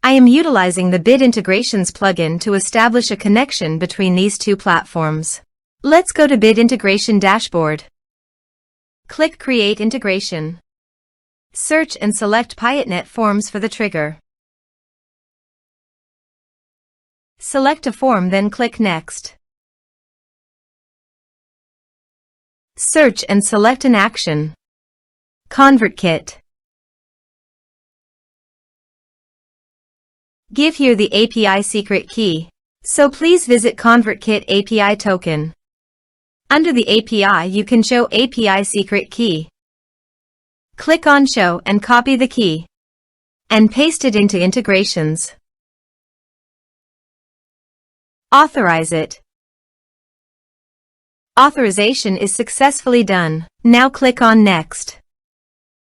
I am utilizing the Bid Integrations plugin to establish a connection between these two platforms. Let's go to Bid Integration Dashboard. Click Create Integration. Search and select Piotnet Forms for the trigger. Select a form, then click Next. Search and select an action. ConvertKit. Give here the API secret key. So please visit ConvertKit API token. Under the API you can show API secret key. Click on Show and copy the key. And paste it into Integrations. Authorize it. Authorization is successfully done. Now click on Next.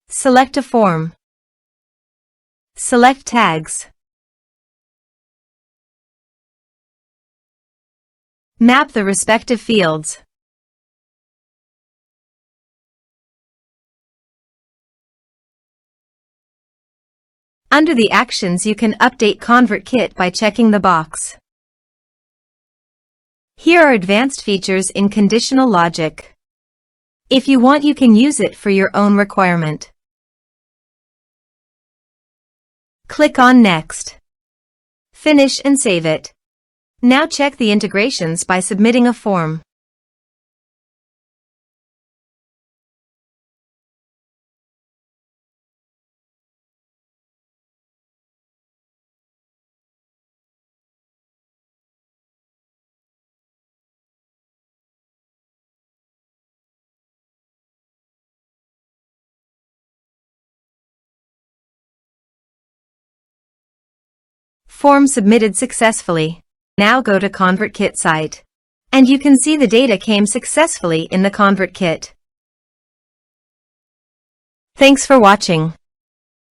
Select a form. Select Tags. Map the respective fields. Under the actions you can update ConvertKit by checking the box. Here are advanced features in conditional logic. If you want, you can use it for your own requirement. Click on Next. Finish and save it. Now check the integrations by submitting a form. Form submitted successfully. Now go to ConvertKit site. And you can see the data came successfully in the ConvertKit. Thanks for watching.